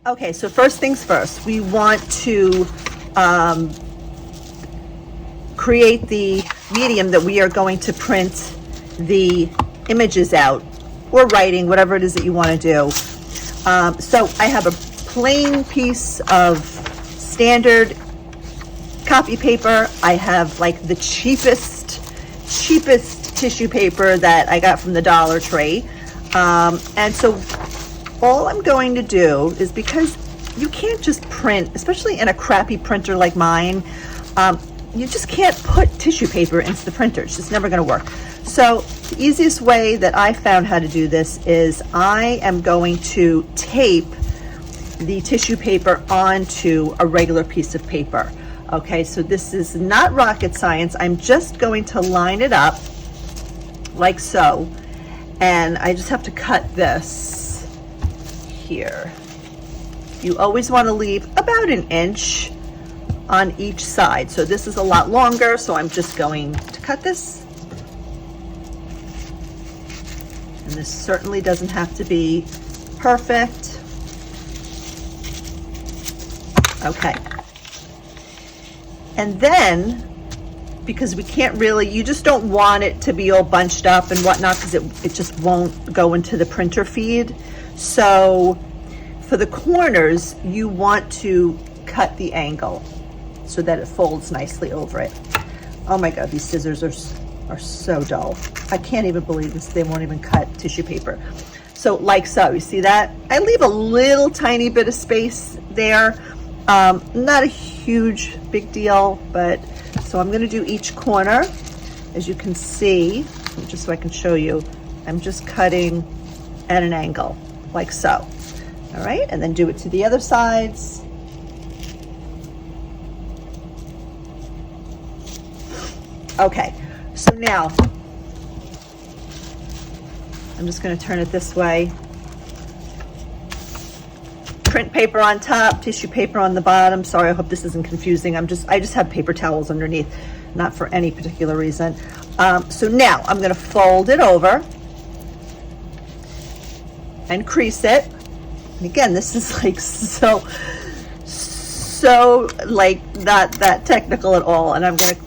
Okay, so first things first, we want to create the medium that we are going to print the images out, or writing, whatever it is that you want to do. So I have a plain piece of standard copy paper. I have like the cheapest tissue paper that I got from the Dollar Tree. And so all I'm going to do is, because you can't just print, especially in a crappy printer like mine, you just can't put tissue paper into the printer. It's just never going to work. So the easiest way that I found how to do this is I am going to tape the tissue paper onto a regular piece of paper. Okay, so this is not rocket science. I'm just going to line it up like so, and I just have to cut this here. You always want to leave about an inch on each side. So this is a lot longer, so I'm just going to cut this. And this certainly doesn't have to be perfect. Okay. And then, because we can't really, you just don't want it to be all bunched up and whatnot, because it just won't go into the printer feed. So for the corners, you want to cut the angle so that it folds nicely over it. Oh my God, these scissors are so dull. I can't even believe this. They won't even cut tissue paper. So like so, you see that? I leave a little tiny bit of space there. Not a huge big deal, but so I'm going to do each corner. As you can see, just so I can show you, I'm just cutting at an angle like so. All right, and then do it to the other sides. Okay, so now I'm just going to turn it this way. Print paper on top, tissue paper on the bottom. Sorry, I hope this isn't confusing. I just have paper towels underneath, not for any particular reason. So now I'm going to fold it over and crease it. And again, this is like so like not that technical at all. And I'm going to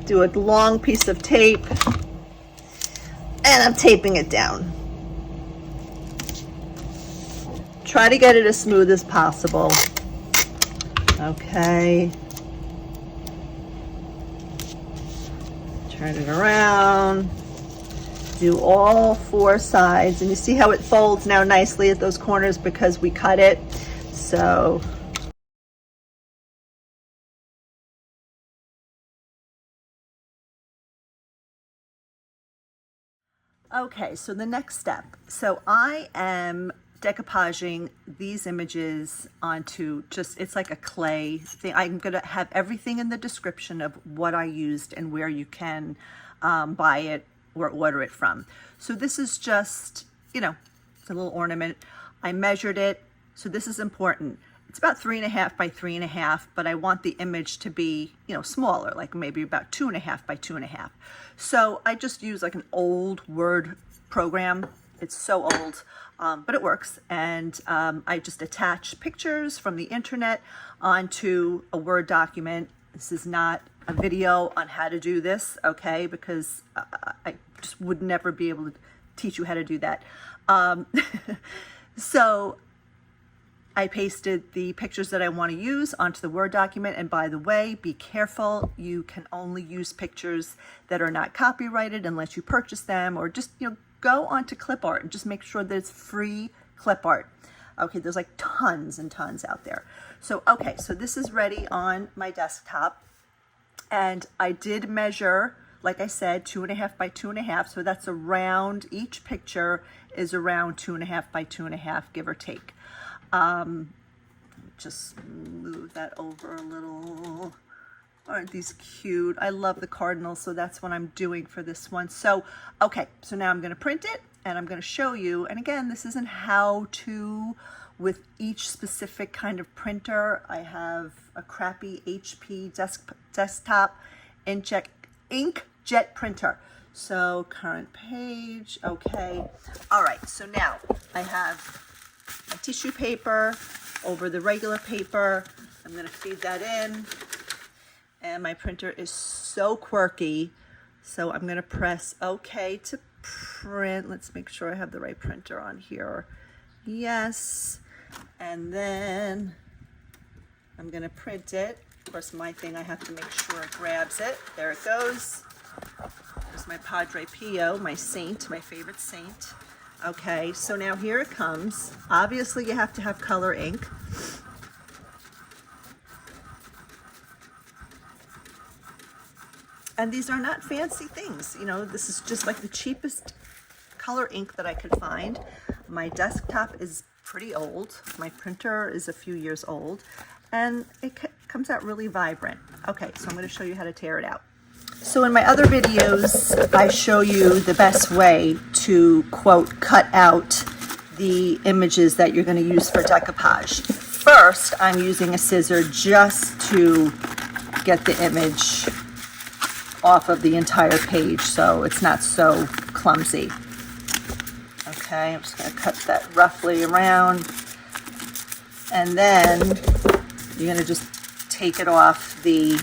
do a long piece of tape, and I'm taping it down. Try to get it as smooth as possible. Okay. Turn it around. Do all four sides. And you see how it folds now nicely at those corners because we cut it. So okay, so the next step. So I am decoupaging these images onto it's like a clay thing. I'm gonna have everything in the description of what I used and where you can buy it or order it from. So this is just, it's a little ornament. I measured it, so this is important. It's about 3.5 by 3.5, but I want the image to be, smaller, like maybe about 2.5 by 2.5. So I just use like an old Word program. It's so old, but it works. And I just attach pictures from the internet onto a Word document. This is not a video on how to do this, okay? Because I just would never be able to teach you how to do that. So I pasted the pictures that I want to use onto the Word document. And by the way, be careful. You can only use pictures that are not copyrighted unless you purchase them, or just, go onto clip art and just make sure that it's free clip art. Okay, there's like tons and tons out there. So, okay, so this is ready on my desktop. And I did measure, like I said, 2.5 by 2.5. So that's around, each picture is around 2.5 by 2.5, give or take. Just move that over a little. Aren't these cute? I love the cardinals, so that's what I'm doing for this one. So, okay, so now I'm going to print it, and I'm going to show you. And again, this isn't how to with each specific kind of printer. I have a crappy HP desktop inkjet printer. So current page, okay. All right, so now I have my tissue paper. over the regular paper. I'm going to feed that in. And my printer is so quirky. So I'm going to press OK to print. Let's make sure I have the right printer on here. Yes. And then I'm going to print it. Of course, my thing, I have to make sure it grabs it. There it goes. There's my Padre Pio, my saint, my favorite saint. Okay, so now here it comes. Obviously, you have to have color ink. And these are not fancy things. You know, this is just like the cheapest color ink that I could find. My desktop is pretty old. My printer is a few years old. And it comes out really vibrant. Okay, so I'm going to show you how to tear it out. So in my other videos, I show you the best way to, quote, cut out the images that you're going to use for decoupage. First, I'm using a scissor just to get the image off of the entire page so it's not so clumsy. Okay, I'm just going to cut that roughly around, and then you're going to just take it off the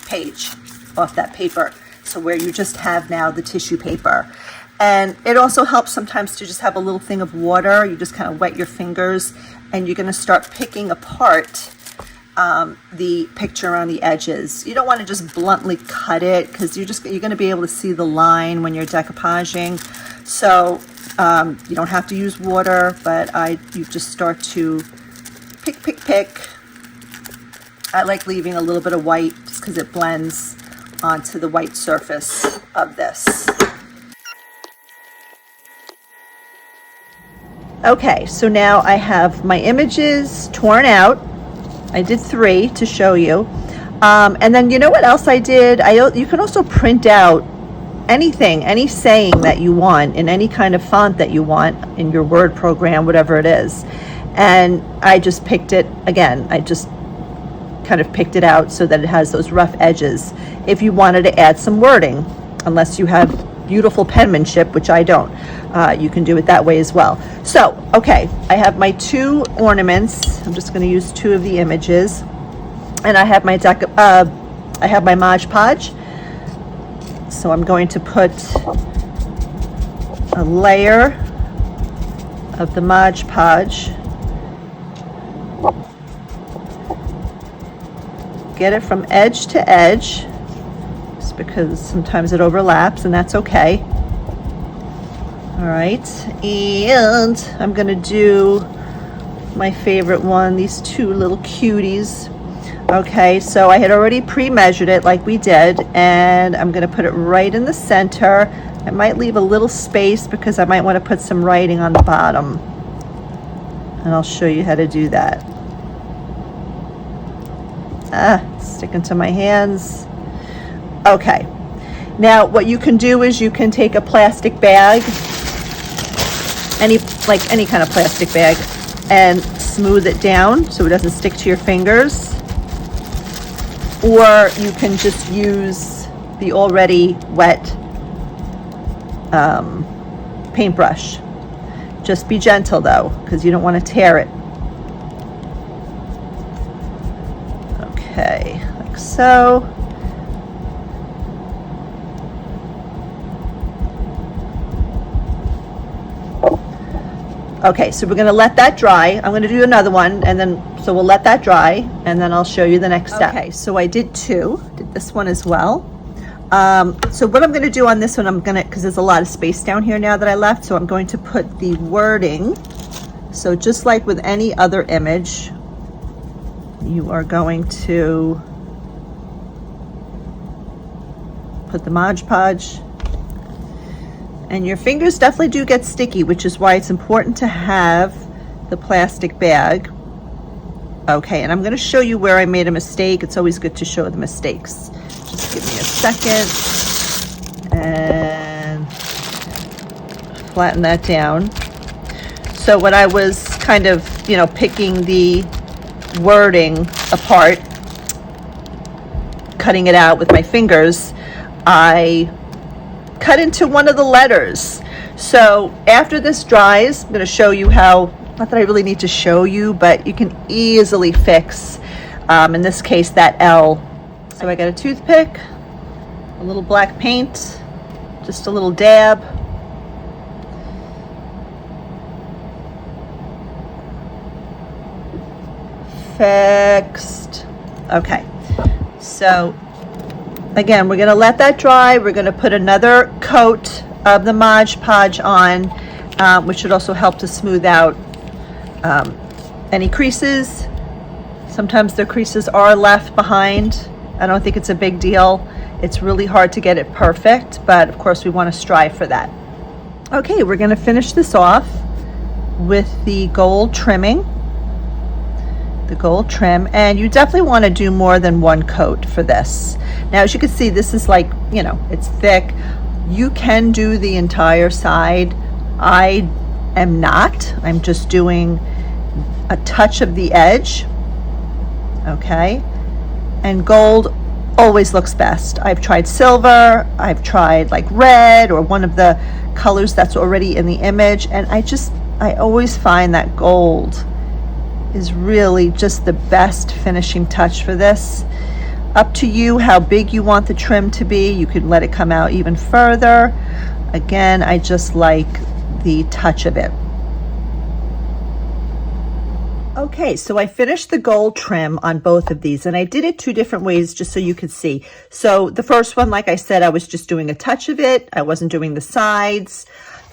page, off that paper, so where you just have now the tissue paper. And it also helps sometimes to just have a little thing of water. You just kind of wet your fingers, and you're going to start picking apart the picture around the edges. You don't want to just bluntly cut it, because you're going to be able to see the line when you're decoupaging. So you don't have to use water, but you just start to pick. I like leaving a little bit of white just because it blends onto the white surface of this. Okay, so now I have my images torn out. I did 3 to show you. And then you know what else I did? You can also print out anything, any saying that you want in any kind of font that you want in your Word program, whatever it is. And I just picked it, again, I just kind of picked it out so that it has those rough edges. If you wanted to add some wording, unless you have beautiful penmanship, which I don't, you can do it that way as well. So, okay, I have my 2 ornaments. I'm just going to use 2 of the images, and I have my Modge Podge. So I'm going to put a layer of the Modge Podge. Get it from edge to edge, just because sometimes it overlaps, and that's okay. All right, and I'm going to do my favorite one, these 2 little cuties. Okay, so I had already pre-measured it like we did, and I'm going to put it right in the center. I might leave a little space because I might want to put some writing on the bottom, and I'll show you how to do that. Sticking to my hands. Okay, now what you can do is you can take a plastic bag, any kind of plastic bag, and smooth it down so it doesn't stick to your fingers. Or you can just use the already wet paintbrush. Just be gentle though, because you don't want to tear it. Okay, like so. Okay, so we're going to let that dry. I'm going to do another one, and then so we'll let that dry, and then I'll show you the next step. Okay, so I did 2. Did this one as well. So what I'm going to do on this one, because there's a lot of space down here now that I left, so I'm going to put the wording. So just like with any other image, you are going to put the Modge Podge. And your fingers definitely do get sticky, which is why it's important to have the plastic bag. Okay, and I'm going to show you where I made a mistake. It's always good to show the mistakes. Just give me a second and flatten that down. So when I was kind of, picking the wording apart, cutting it out with my fingers, I cut into one of the letters. So after this dries, I'm going to show you how not that I really need to show you, but you can easily fix, in this case, that L. So I got a toothpick, a little black paint, just a little dab. Fixed. Okay, so again, we're going to let that dry. We're going to put another coat of the Mod Podge on, which should also help to smooth out any creases. Sometimes the creases are left behind. I don't think it's a big deal. It's really hard to get it perfect, but of course we want to strive for that. Okay, we're going to finish this off with the gold trimming. The gold trim, and you definitely want to do more than one coat for this. Now, as you can see, this is like, you know, it's thick. You can do the entire side. I am not. I'm just doing a touch of the edge. Okay, and gold always looks best. I've tried silver, I've tried like red or one of the colors that's already in the image, and I always find that gold is really just the best finishing touch for this. Up to you how big you want the trim to be. You could let it come out even further. Again, I just like the touch of it. Okay, so I finished the gold trim on both of these, and I did it two different ways just so you could see. So the first one, like I said, I was just doing a touch of it. I wasn't doing the sides.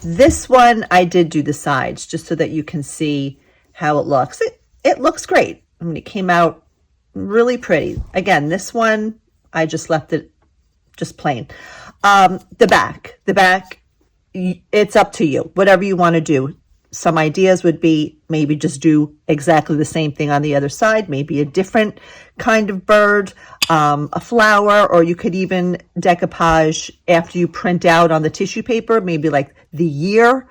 This one, I did do the sides just so that you can see how it looks. It looks great. I mean, it came out really pretty. Again, this one, I just left it just plain. The back, it's up to you, whatever you want to do. Some ideas would be maybe just do exactly the same thing on the other side, maybe a different kind of bird, a flower, or you could even decoupage after you print out on the tissue paper, maybe like the year.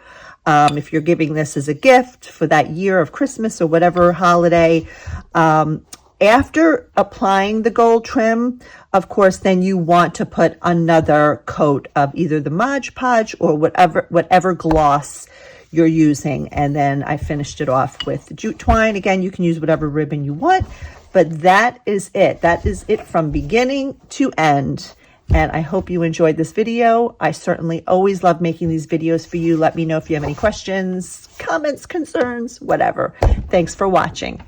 If you're giving this as a gift for that year of Christmas or whatever holiday. After applying the gold trim, of course, then you want to put another coat of either the Mod Podge or whatever gloss you're using. And then I finished it off with jute twine. Again, you can use whatever ribbon you want, but that is it. That is it from beginning to end. And I hope you enjoyed this video. I certainly always love making these videos for you. Let me know if you have any questions, comments, concerns, whatever. Thanks for watching.